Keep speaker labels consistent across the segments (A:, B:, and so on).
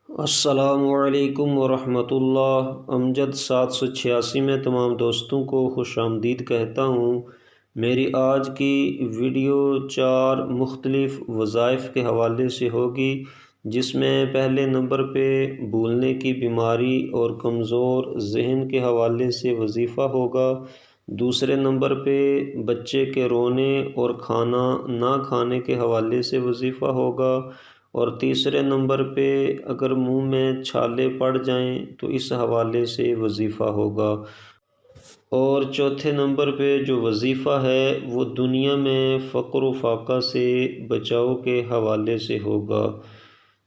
A: السلام علیکم ورحمۃ اللہ۔ امجد 786 میں تمام دوستوں کو خوش آمدید کہتا ہوں۔ میری آج کی ویڈیو 4 مختلف وظائف کے حوالے سے ہوگی، جس میں پہلے نمبر پہ بھولنے کی بیماری اور کمزور ذہن کے حوالے سے وظیفہ ہوگا، دوسرے نمبر پہ بچے کے رونے اور کھانا نہ کھانے کے حوالے سے وظیفہ ہوگا، اور تیسرے نمبر پہ اگر منہ میں چھالے پڑ جائیں تو اس حوالے سے وظیفہ ہوگا، اور چوتھے نمبر پہ جو وظیفہ ہے وہ دنیا میں فقر و فاقہ سے بچاؤ کے حوالے سے ہوگا۔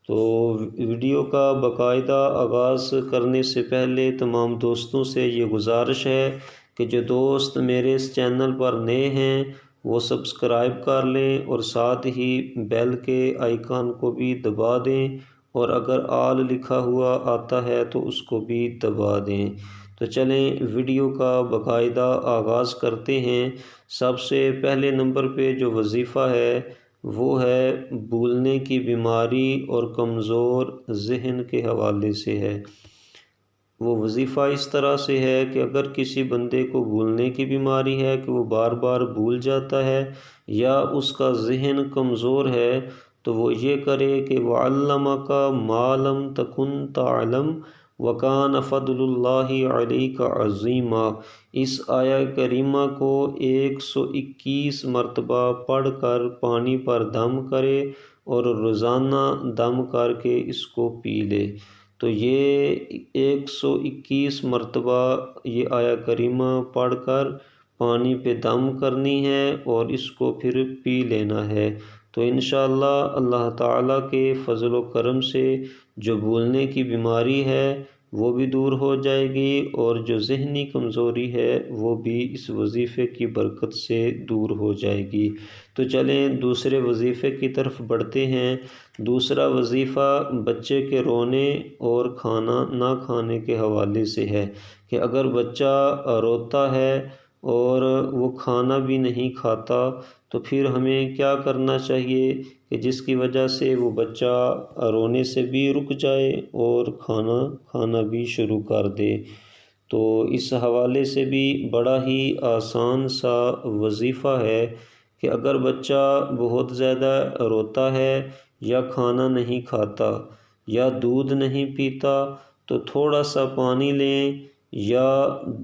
A: تو ویڈیو کا باقاعدہ آغاز کرنے سے پہلے تمام دوستوں سے یہ گزارش ہے کہ جو دوست میرے اس چینل پر نئے ہیں وہ سبسکرائب کر لیں اور ساتھ ہی بیل کے آئیکن کو بھی دبا دیں، اور اگر آل لکھا ہوا آتا ہے تو اس کو بھی دبا دیں۔ تو چلیں ویڈیو کا باقاعدہ آغاز کرتے ہیں۔ سب سے پہلے نمبر پہ جو وظیفہ ہے وہ ہے بھولنے کی بیماری اور کمزور ذہن کے حوالے سے ہے۔ وہ وظیفہ اس طرح سے ہے کہ اگر کسی بندے کو بھولنے کی بیماری ہے کہ وہ بار بار بھول جاتا ہے، یا اس کا ذہن کمزور ہے، تو وہ یہ کرے کہ وَعَلَّمَكَ مَا لَمْ تَكُنْ تَعْلَمْ وَكَانَ فَضْلُ اللَّهِ عَلَيْكَ عَظِيمًا۔ اس آیہ کریمہ کو 121 مرتبہ پڑھ کر پانی پر دم کرے اور روزانہ دم کر کے اس کو پی لے۔ تو یہ 121 مرتبہ یہ آیہ کریمہ پڑھ کر پانی پہ دم کرنی ہے اور اس کو پھر پی لینا ہے۔ تو انشاءاللہ اللہ تعالیٰ کے فضل و کرم سے جو بھولنے کی بیماری ہے وہ بھی دور ہو جائے گی، اور جو ذہنی کمزوری ہے وہ بھی اس وظیفے کی برکت سے دور ہو جائے گی۔ تو چلیں دوسرے وظیفے کی طرف بڑھتے ہیں۔ دوسرا وظیفہ بچے کے رونے اور کھانا نہ کھانے کے حوالے سے ہے کہ اگر بچہ روتا ہے اور وہ کھانا بھی نہیں کھاتا تو پھر ہمیں کیا کرنا چاہیے کہ جس کی وجہ سے وہ بچہ رونے سے بھی رک جائے اور کھانا کھانا بھی شروع کر دے۔ تو اس حوالے سے بھی بڑا ہی آسان سا وظیفہ ہے کہ اگر بچہ بہت زیادہ روتا ہے یا کھانا نہیں کھاتا یا دودھ نہیں پیتا، تو تھوڑا سا پانی لیں یا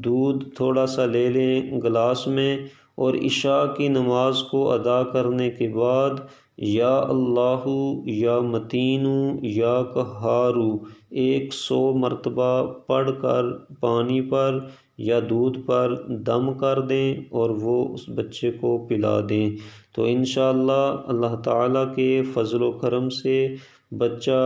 A: دودھ تھوڑا سا لے لیں گلاس میں، اور عشاء کی نماز کو ادا کرنے کے بعد یا اللہ یا متین یا قہار 100 مرتبہ پڑھ کر پانی پر یا دودھ پر دم کر دیں اور وہ اس بچے کو پلا دیں۔ تو انشاءاللہ اللہ تعالیٰ کے فضل و کرم سے بچہ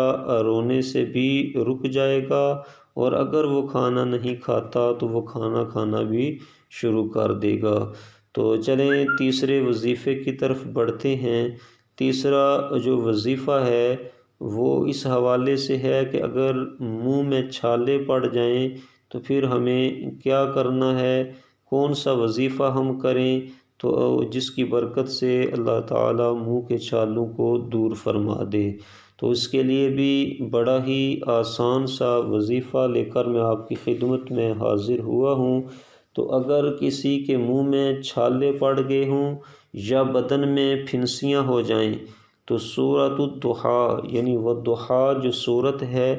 A: رونے سے بھی رک جائے گا، اور اگر وہ کھانا نہیں کھاتا تو وہ کھانا کھانا بھی شروع کر دے گا۔ تو چلیں تیسرے وظیفے کی طرف بڑھتے ہیں۔ تیسرا جو وظیفہ ہے وہ اس حوالے سے ہے کہ اگر منہ میں چھالے پڑ جائیں تو پھر ہمیں کیا کرنا ہے، کون سا وظیفہ ہم کریں تو جس کی برکت سے اللہ تعالیٰ منہ کے چھالوں کو دور فرما دے۔ تو اس کے لیے بھی بڑا ہی آسان سا وظیفہ لے کر میں آپ کی خدمت میں حاضر ہوا ہوں۔ تو اگر کسی کے منہ میں چھالے پڑ گئے ہوں یا بدن میں پھنسیاں ہو جائیں تو سورۃ الضحیٰ یعنی والضحیٰ جو سورت ہے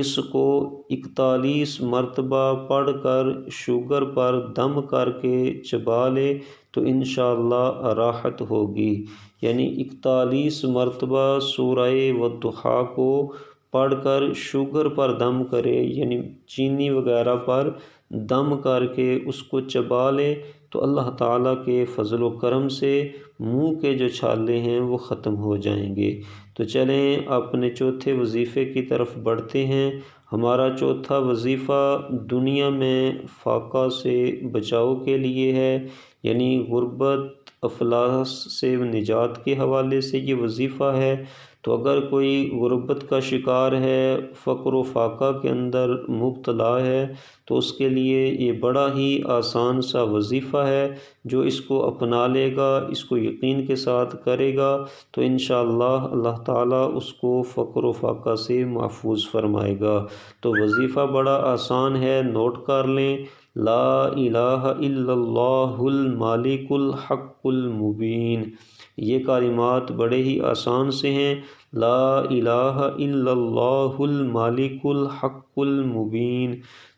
A: اس کو 41 مرتبہ پڑھ کر شوگر پر دم کر کے چبا لے تو انشاءاللہ راحت ہوگی۔ یعنی 41 مرتبہ سورہ والضحیٰ کو پڑھ کر شوگر پر دم کرے، یعنی چینی وغیرہ پر دم کر کے اس کو چبا لے تو اللہ تعالیٰ کے فضل و کرم سے منہ کے جو چھالے ہیں وہ ختم ہو جائیں گے۔ تو چلیں اپنے چوتھے وظیفے کی طرف بڑھتے ہیں۔ ہمارا چوتھا وظیفہ دنیا میں فاقہ سے بچاؤ کے لیے ہے، یعنی غربت افلاس سے نجات کے حوالے سے یہ وظیفہ ہے۔ تو اگر کوئی غربت کا شکار ہے، فقر و فاقہ کے اندر مبتلا ہے، تو اس کے لیے یہ بڑا ہی آسان سا وظیفہ ہے جو اس کو اپنا لے گا، اس کو یقین کے ساتھ کرے گا تو انشاءاللہ اللہ تعالیٰ اس کو فقر و فاقہ سے محفوظ فرمائے گا۔ تو وظیفہ بڑا آسان ہے، نوٹ کر لیں۔ لا الہ الا اللہ المالک الحق المبین، یہ کلمات بڑے ہی آسان سے ہیں۔ لا الہ الا اللہ المالک الحق المبین،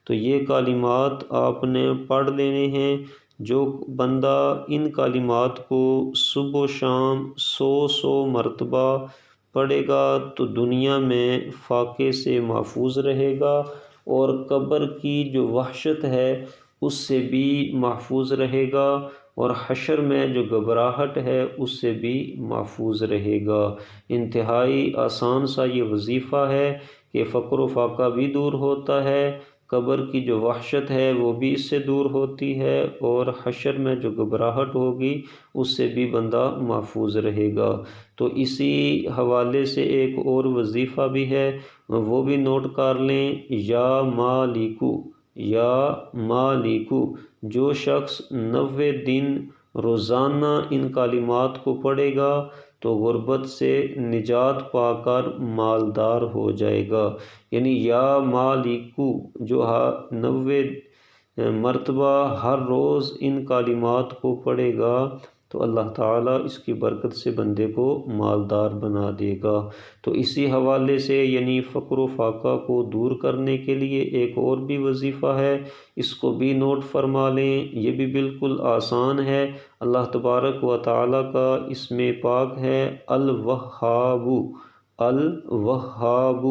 A: تو یہ کلمات آپ نے پڑھ لینے ہیں۔ جو بندہ ان کلمات کو صبح و شام 100 مرتبہ پڑھے گا تو دنیا میں فاقے سے محفوظ رہے گا، اور قبر کی جو وحشت ہے اس سے بھی محفوظ رہے گا، اور حشر میں جو گھبراہٹ ہے اس سے بھی محفوظ رہے گا۔ انتہائی آسان سا یہ وظیفہ ہے کہ فقر و فاقہ بھی دور ہوتا ہے، قبر کی جو وحشت ہے وہ بھی اس سے دور ہوتی ہے، اور حشر میں جو گھبراہٹ ہوگی اس سے بھی بندہ محفوظ رہے گا۔ تو اسی حوالے سے ایک اور وظیفہ بھی ہے، وہ بھی نوٹ کر لیں۔ یا مالکو، یا مالکو، جو شخص 90 دن روزانہ ان کلمات کو پڑھے گا تو غربت سے نجات پا کر مالدار ہو جائے گا۔ یعنی یا مالکو جو 90 مرتبہ ہر روز ان کلمات کو پڑھے گا تو اللہ تعالیٰ اس کی برکت سے بندے کو مالدار بنا دے گا۔ تو اسی حوالے سے یعنی فقر و فاقہ کو دور کرنے کے لیے ایک اور بھی وظیفہ ہے، اس کو بھی نوٹ فرما لیں، یہ بھی بالکل آسان ہے۔ اللہ تبارک و تعالیٰ کا اسم پاک ہے الوہاب، الوہاب۔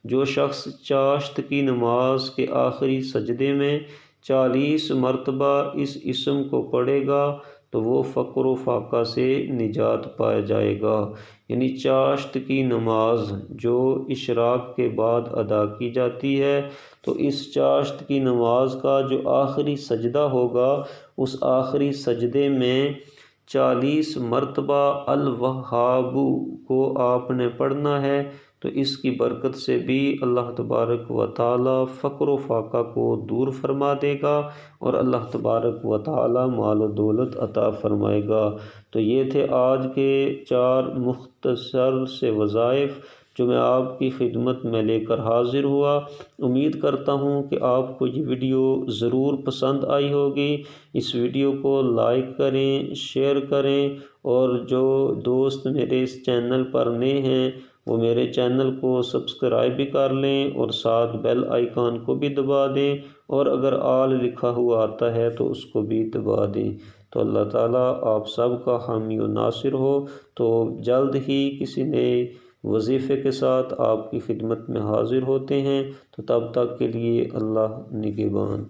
A: جو شخص چاشت کی نماز کے آخری سجدے میں 40 مرتبہ اس اسم کو پڑھے گا تو وہ فقر و فاقہ سے نجات پا جائے گا۔ یعنی چاشت کی نماز جو اشراق کے بعد ادا کی جاتی ہے، تو اس چاشت کی نماز کا جو آخری سجدہ ہوگا اس آخری سجدے میں 40 مرتبہ الوہاب کو آپ نے پڑھنا ہے، تو اس کی برکت سے بھی اللہ تبارک و تعالی فقر و فاقہ کو دور فرما دے گا، اور اللہ تبارک و تعالی مال و دولت عطا فرمائے گا۔ تو یہ تھے آج کے 4 مختصر سے وظائف جو میں آپ کی خدمت میں لے کر حاضر ہوا۔ امید کرتا ہوں کہ آپ کو یہ ویڈیو ضرور پسند آئی ہوگی۔ اس ویڈیو کو لائک کریں، شیئر کریں، اور جو دوست میرے اس چینل پر نئے ہیں وہ میرے چینل کو سبسکرائب بھی کر لیں، اور ساتھ بیل آئیکن کو بھی دبا دیں، اور اگر آل لکھا ہوا آتا ہے تو اس کو بھی دبا دیں۔ تو اللہ تعالیٰ آپ سب کا حامی و ناصر ہو۔ تو جلد ہی کسی نئے وظیفے کے ساتھ آپ کی خدمت میں حاضر ہوتے ہیں، تو تب تک کے لیے اللہ نگہبان۔